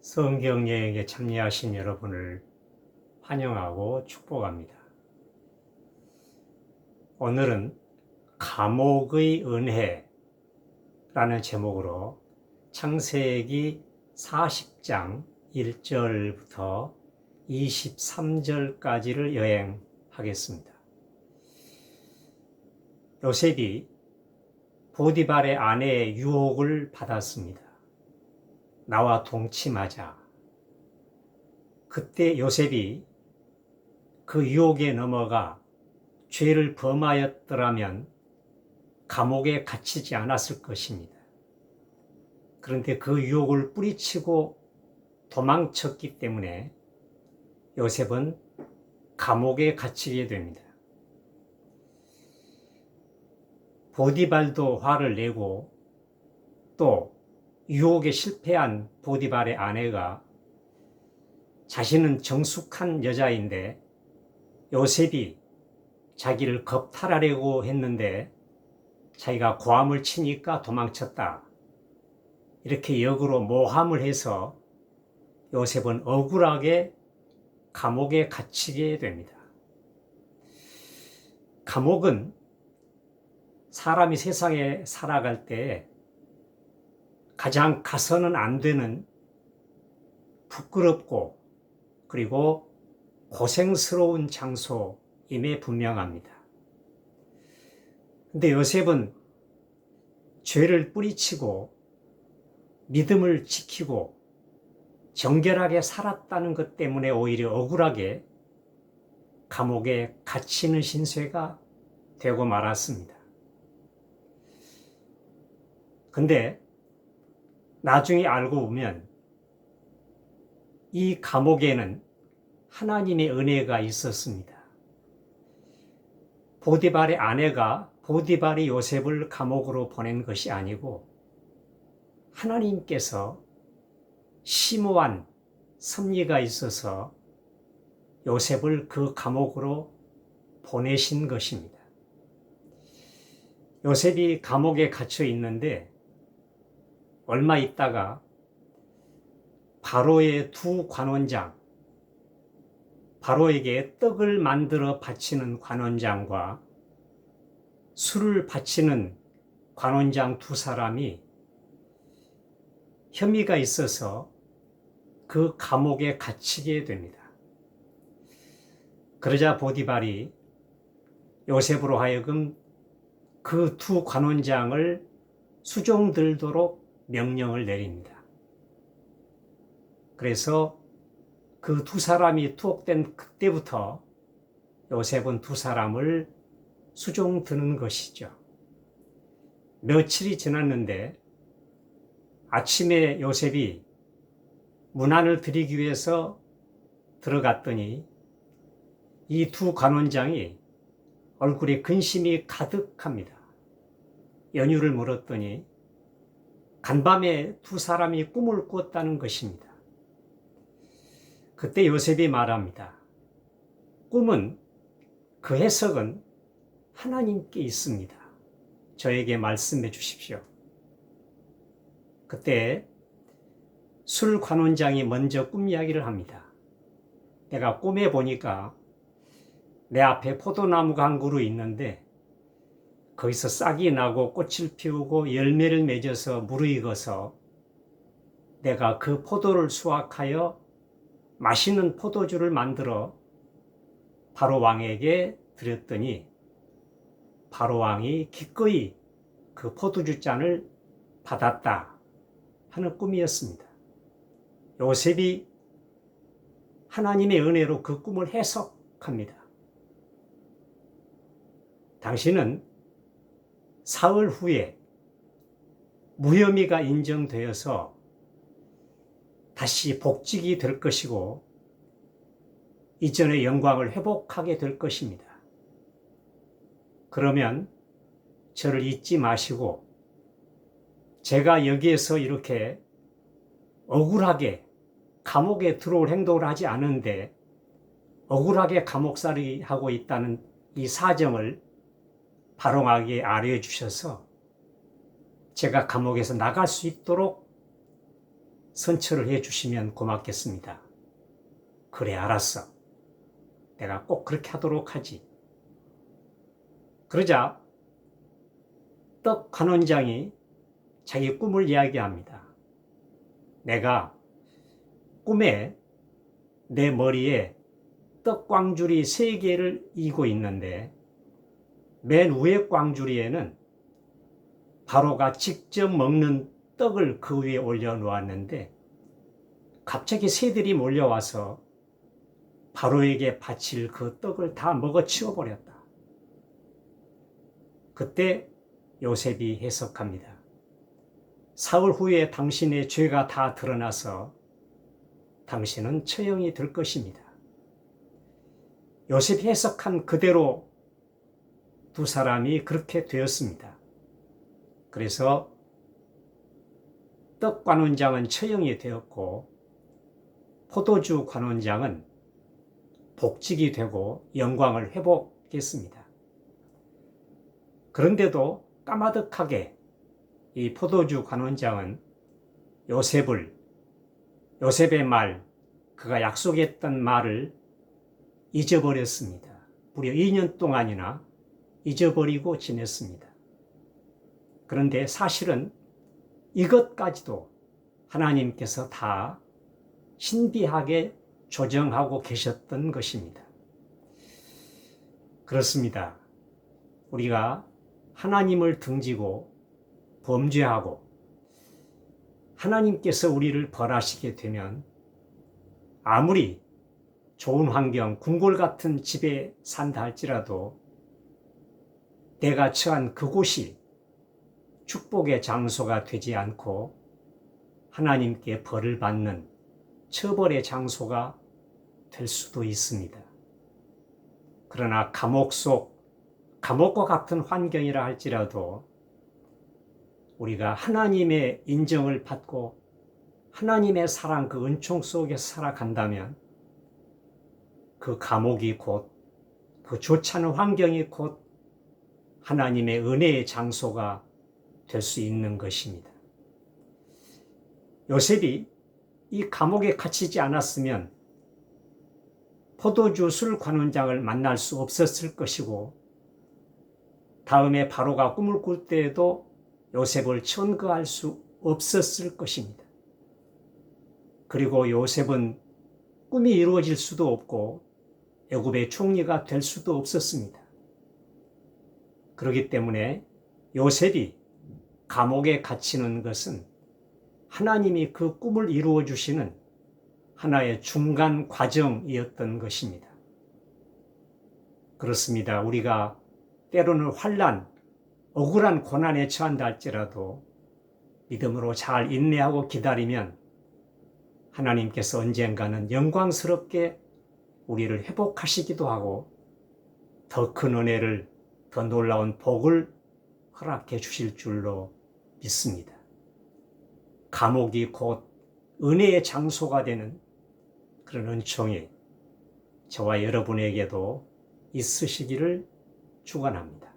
성경 여행에 참여하신 여러분을 환영하고 축복합니다. 오늘은 감옥의 은혜라는 제목으로 창세기 40장 1절부터 23절까지를 여행하겠습니다. 요셉이 보디발의 아내의 유혹을 받았습니다. 나와 동침하자. 그때 요셉이 그 유혹에 넘어가 죄를 범하였더라면 감옥에 갇히지 않았을 것입니다. 그런데 그 유혹을 뿌리치고 도망쳤기 때문에 요셉은 감옥에 갇히게 됩니다. 보디발도 화를 내고 또 유혹에 실패한 보디발의 아내가 자신은 정숙한 여자인데 요셉이 자기를 겁탈하려고 했는데 자기가 고함을 치니까 도망쳤다. 이렇게 역으로 모함을 해서 요셉은 억울하게 감옥에 갇히게 됩니다. 감옥은 사람이 세상에 살아갈 때 가장 가서는 안 되는 부끄럽고 그리고 고생스러운 장소임에 분명합니다. 근데 요셉은 죄를 뿌리치고 믿음을 지키고 정결하게 살았다는 것 때문에 오히려 억울하게 감옥에 갇히는 신세가 되고 말았습니다. 근데 나중에 알고 보면 이 감옥에는 하나님의 은혜가 있었습니다. 보디발의 아내가 보디발이 요셉을 감옥으로 보낸 것이 아니고 하나님께서 심오한 섭리가 있어서 요셉을 그 감옥으로 보내신 것입니다. 요셉이 감옥에 갇혀 있는데 얼마 있다가 바로의 두 관원장, 바로에게 떡을 만들어 바치는 관원장과 술을 바치는 관원장 두 사람이 혐의가 있어서 그 감옥에 갇히게 됩니다. 그러자 보디발이 요셉으로 하여금 그 두 관원장을 수종들도록 명령을 내립니다. 그래서 그 두 사람이 투옥된 그때부터 요셉은 두 사람을 수종드는 것이죠. 며칠이 지났는데 아침에 요셉이 문안을 드리기 위해서 들어갔더니 이 두 관원장이 얼굴에 근심이 가득합니다. 연유를 물었더니 간밤에 두 사람이 꿈을 꿨다는 것입니다. 그때 요셉이 말합니다. 꿈은 그 해석은 하나님께 있습니다. 저에게 말씀해 주십시오. 그때 술 관원장이 먼저 꿈 이야기를 합니다. 내가 꿈에 보니까 내 앞에 포도나무가 한 그루 있는데 거기서 싹이 나고 꽃을 피우고 열매를 맺어서 무르익어서 내가 그 포도를 수확하여 맛있는 포도주를 만들어 바로 왕에게 드렸더니 바로 왕이 기꺼이 그 포도주 잔을 받았다 하는 꿈이었습니다. 요셉이 하나님의 은혜로 그 꿈을 해석합니다. 당신은 사흘 후에 무혐의가 인정되어서 다시 복직이 될 것이고 이전의 영광을 회복하게 될 것입니다. 그러면 저를 잊지 마시고 제가 여기에서 이렇게 억울하게 감옥에 들어올 행동을 하지 않은데 억울하게 감옥살이 하고 있다는 이 사정을 바로왕에게 알려주셔서 제가 감옥에서 나갈 수 있도록 선처를 해 주시면 고맙겠습니다. 그래, 알았어. 내가 꼭 그렇게 하도록 하지. 그러자 떡 관원장이 자기 꿈을 이야기합니다. 내가 꿈에 내 머리에 떡 꽝줄이 3개를 이고 있는데 맨 위에 꽝줄이에는 바로가 직접 먹는 떡을 그 위에 올려놓았는데 갑자기 새들이 몰려와서 바로에게 바칠 그 떡을 다 먹어치워버렸다. 그때 요셉이 해석합니다. 사흘 후에 당신의 죄가 다 드러나서 당신은 처형이 될 것입니다. 요셉이 해석한 그대로 두 사람이 그렇게 되었습니다. 그래서 떡 관원장은 처형이 되었고 포도주 관원장은 복직이 되고 영광을 회복했습니다. 그런데도 까마득하게 이 포도주 관원장은 요셉의 말, 그가 약속했던 말을 잊어버렸습니다. 무려 2년 동안이나 잊어버리고 지냈습니다. 그런데 사실은 이것까지도 하나님께서 다 신비하게 조정하고 계셨던 것입니다. 그렇습니다. 우리가 하나님을 등지고 범죄하고 하나님께서 우리를 벌하시게 되면 아무리 좋은 환경, 궁궐 같은 집에 산다 할지라도 내가 처한 그곳이 축복의 장소가 되지 않고 하나님께 벌을 받는 처벌의 장소가 될 수도 있습니다. 그러나 감옥과 같은 환경이라 할지라도 우리가 하나님의 인정을 받고 하나님의 사랑, 그 은총 속에서 살아간다면 그 감옥이 곧, 그 좋지 않은 환경이 곧 하나님의 은혜의 장소가 될 수 있는 것입니다. 요셉이 이 감옥에 갇히지 않았으면 포도주 술 관원장을 만날 수 없었을 것이고 다음에 바로가 꿈을 꿀 때에도 요셉을 천거할 수 없었을 것입니다. 그리고 요셉은 꿈이 이루어질 수도 없고 애굽의 총리가 될 수도 없었습니다. 그렇기 때문에 요셉이 감옥에 갇히는 것은 하나님이 그 꿈을 이루어 주시는 하나의 중간 과정이었던 것입니다. 그렇습니다. 우리가 때로는 환난, 억울한 고난에 처한다 할지라도 믿음으로 잘 인내하고 기다리면 하나님께서 언젠가는 영광스럽게 우리를 회복하시기도 하고 더 큰 은혜를, 더 놀라운 복을 허락해 주실 줄로 믿습니다. 감옥이 곧 은혜의 장소가 되는 그런 은총이 저와 여러분에게도 있으시기를 축원합니다.